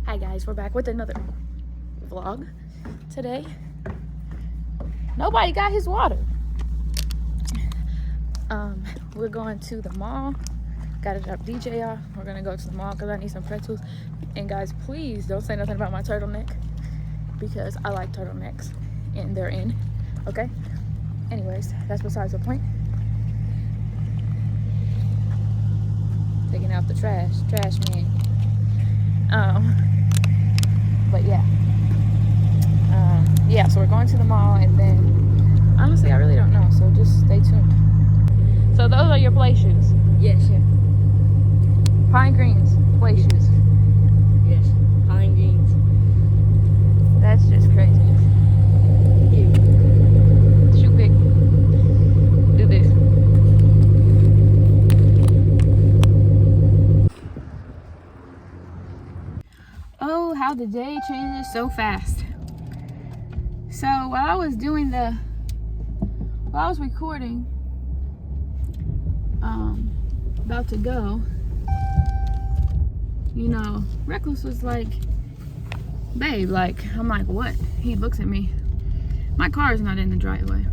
Hi guys, we're back with another vlog today. Nobody got his water. We're going to the mall. Gotta drop DJ off. We're gonna go to the mall because I need some pretzels. And guys, please don't say nothing about my turtleneck because I like turtlenecks and they're in. Okay? Anyways, that's besides the point. Taking out the trash man. But yeah. Yeah, so we're going to the mall and then honestly I really don't know, so just stay tuned. So those are your play shoes? Yes, yeah. Pine Greens play shoes. Yes, Pine Greens. That's just crazy. Shoe pick. Do this. Oh, how the day changes so fast. So while I was recording, about to go, you know, Reckless was like, babe, like, I'm like, what? He looks at me. My car is not in the driveway.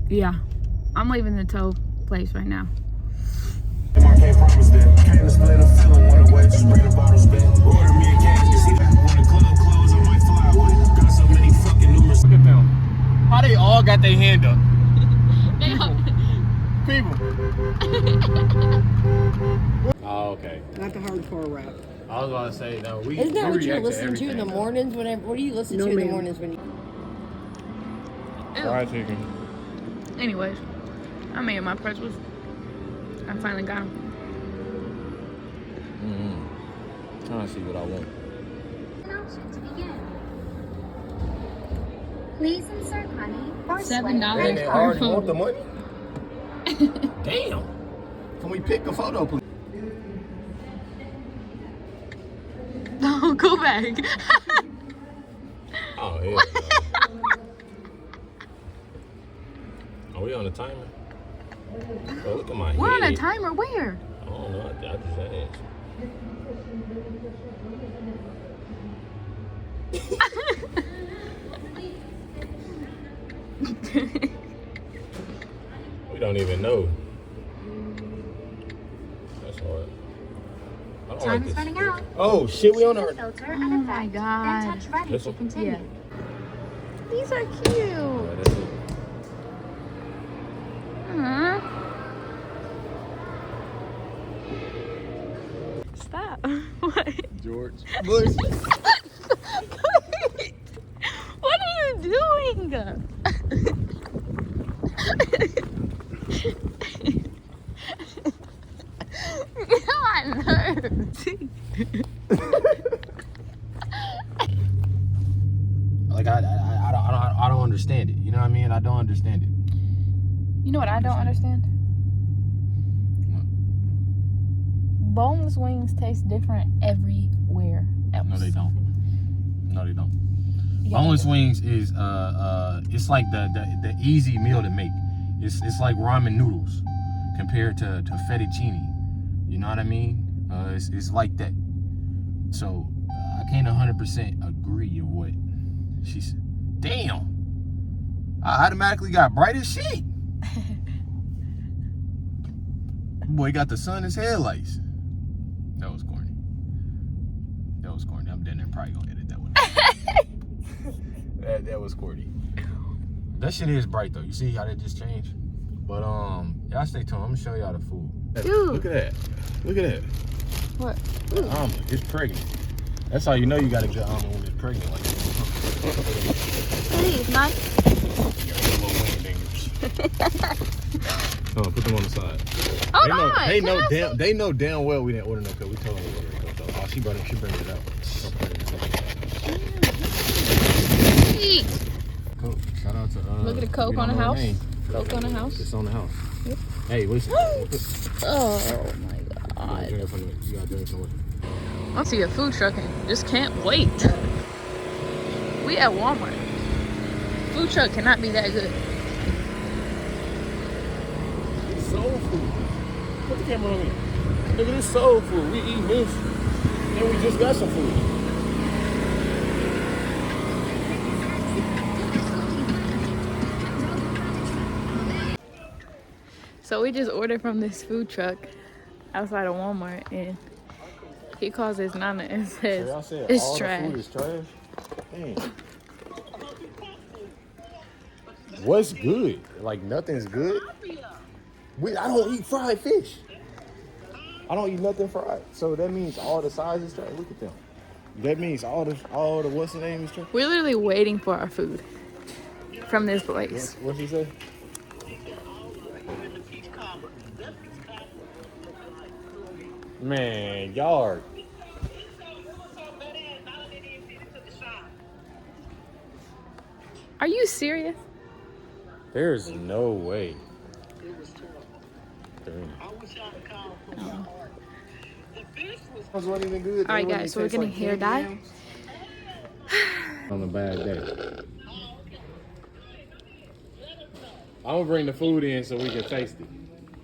Yeah, I'm leaving the tow place right now. I can't promise that. Can't explain the feeling when the waitress bring the bottles back. Order me a can. You see that? When the club close, I might fly away. Got so many fucking numerous. Look at them. How they all got their hand up? People. Oh, okay. Not the hardcore rap. I was about to say, no, we Isn't that we what you react listen to in the everything, mornings? What do you listen to in the mornings when you... though. Fried chicken. Anyways, I made my pretzels. I finally got them. Trying to see what I want. An option to begin. Please insert money or $7 swipe Man, credit they card. already want the money? Damn. Can we pick a photo, please? No, go back. Oh, yeah. Are we on a timer? Oh, look at my head. We're on a timer. Where? I don't know. I just asked. We don't even know. That's hard. I don't Time like is this. running out. Oh shit, we on our. Filter Oh and my effect. God. Then touch ready This to one? continue. Yeah. These are cute. That's it. Aww. Stop. What? George Bush. What are you doing? Get on my nerves. Like I don't understand it. You know what I mean? I don't understand it. You know what I don't understand? Boneless wings taste different everywhere else. No, they don't. No, they don't. Yeah, Boneless they do. wings is it's like the easy meal to make. It's like ramen noodles compared to fettuccine. You know what I mean? It's like that. So I can't 100% agree with what she said. Damn, I automatically got bright as shit. Boy got the sun as headlights. That was corny. That was corny. I'm dead there probably gonna edit that one. that was corny. That shit is bright though. You see how that just changed? But y'all stay tuned. I'm gonna show y'all the food. Dude. Look at that. Look at that. What? That omelet. It's pregnant. That's how you know you got a good omelet when it's pregnant like that. Please, not. Little wing fingers. Put them on the side. Hold on. They know damn well we didn't order no coke. We told them to order no coke. Oh, she brought it out. Eat. Coke. Shout out to Look at the Coke on the house. Coke on the house. It's on the house. Yep. Hey, listen. Oh my You God. gotta drink from I'll see a food truck and just can't wait. We at Walmart. Food truck cannot be that good. Soul food. Put the camera on me. Nigga, this soul food. We eating this, and we just got some food. So we just ordered from this food truck outside of Walmart, and he calls his nana and says Y'all said it's all trash. the food is trash? Dang. What's good? Like nothing's good? I don't eat fried fish. I don't eat nothing fried. So that means all the size is trash. Look at them. That means all the what's the name is trash? We're literally waiting for our food from this place. What'd she say? Man, y'all are... Are you serious? There's no way. Wasn't even good. All right, guys, so we're getting hair dye. On a bad day. I'm gonna bring the food in so we can taste it.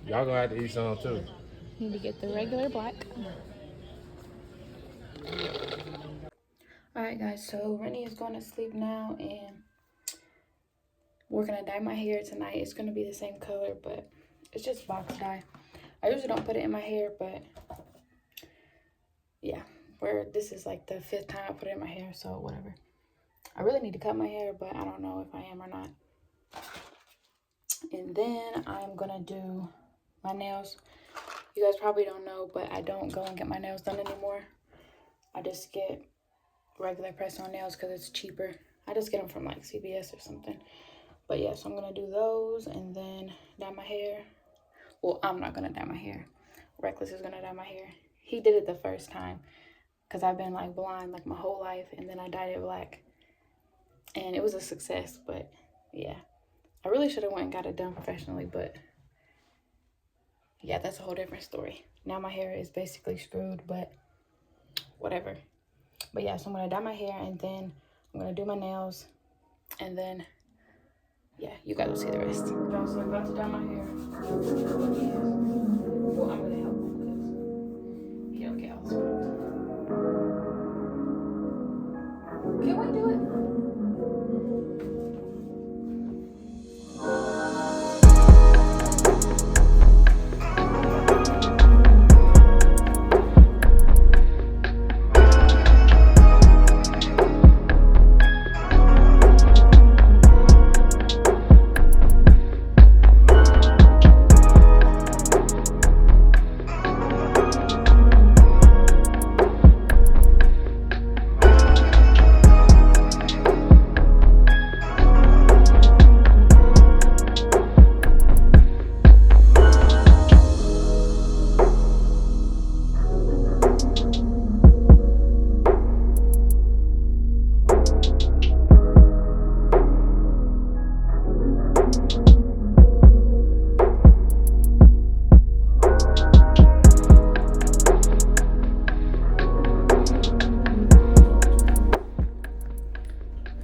Y'all gonna have to eat some too. Need to get the regular black. All right, guys, so Rennie is going to sleep now, and we're gonna dye my hair tonight. It's gonna be the same color, but it's just box dye. I usually don't put it in my hair, but yeah, this is like the 5th time I put it in my hair, so whatever. I really need to cut my hair, but I don't know if I am or not. And then I'm gonna do my nails. You guys probably don't know, but I don't go and get my nails done anymore. I just get regular press-on nails because it's cheaper. I just get them from like CVS or something. But yeah, so I'm gonna do those and then dye my hair. Well, I'm not gonna dye my hair. Reckless is gonna dye my hair. He did it the first time because I've been like blind like my whole life, and then I dyed it black. And it was a success, but yeah. I really should have went and got it done professionally, but yeah, that's a whole different story. Now my hair is basically screwed, but whatever. But yeah, so I'm gonna dye my hair and then I'm gonna do my nails, and then yeah, you guys will see the rest. So I'm about to dye my hair. Well, I'm gonna help him because he don't get all spoiled. Can we do it?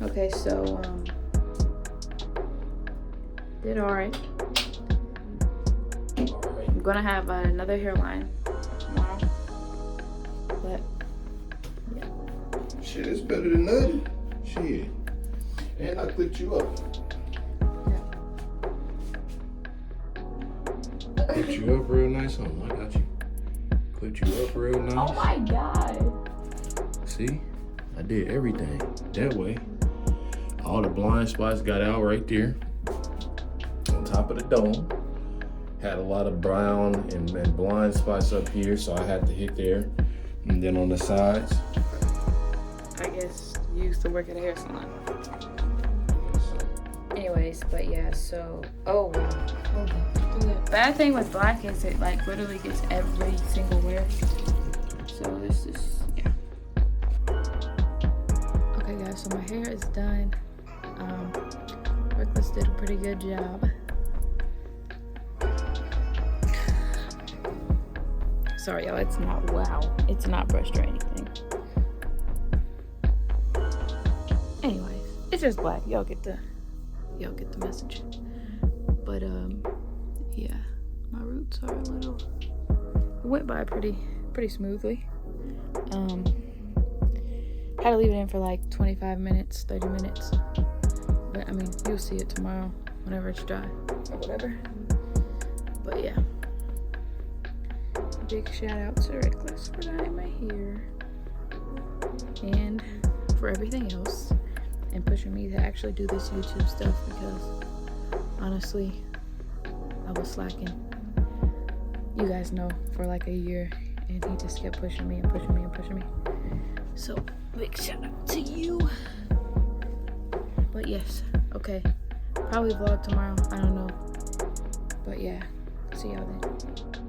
Okay, so did all right. I'm gonna have another hairline tomorrow, but yeah. Shit, it's better than nothing. Shit. And I clipped you up. Clipped you up real nice, huh? I got you. Clipped you up real nice. Oh my god. See? I did everything that way. All the blind spots got out right there. On top of the dome. Had a lot of brown and blind spots up here, so I had to hit there. And then on the sides. I guess you used to work at a hair salon. Anyways, but yeah, so oh wow. Okay. The bad thing with black is it like literally gets every single wear. So this is yeah. Okay guys, so my hair is done. Reckless did a pretty good job. Sorry y'all, it's not wow. It's not brushed or anything. Anyways, it's just black. Y'all get the message. But yeah, my roots are a little went by pretty smoothly. Had to leave it in for like 25 minutes, 30 minutes. But I mean, you'll see it tomorrow whenever it's dry or whatever. But yeah. Big shout out to Reckless for dyeing my hair. And for everything else. And pushing me to actually do this YouTube stuff because honestly, I was slacking. You guys know, for like a year, and he just kept pushing me and pushing me and pushing me. So, big shout out to you. But yes, okay. Probably vlog tomorrow, I don't know. But yeah, see y'all then.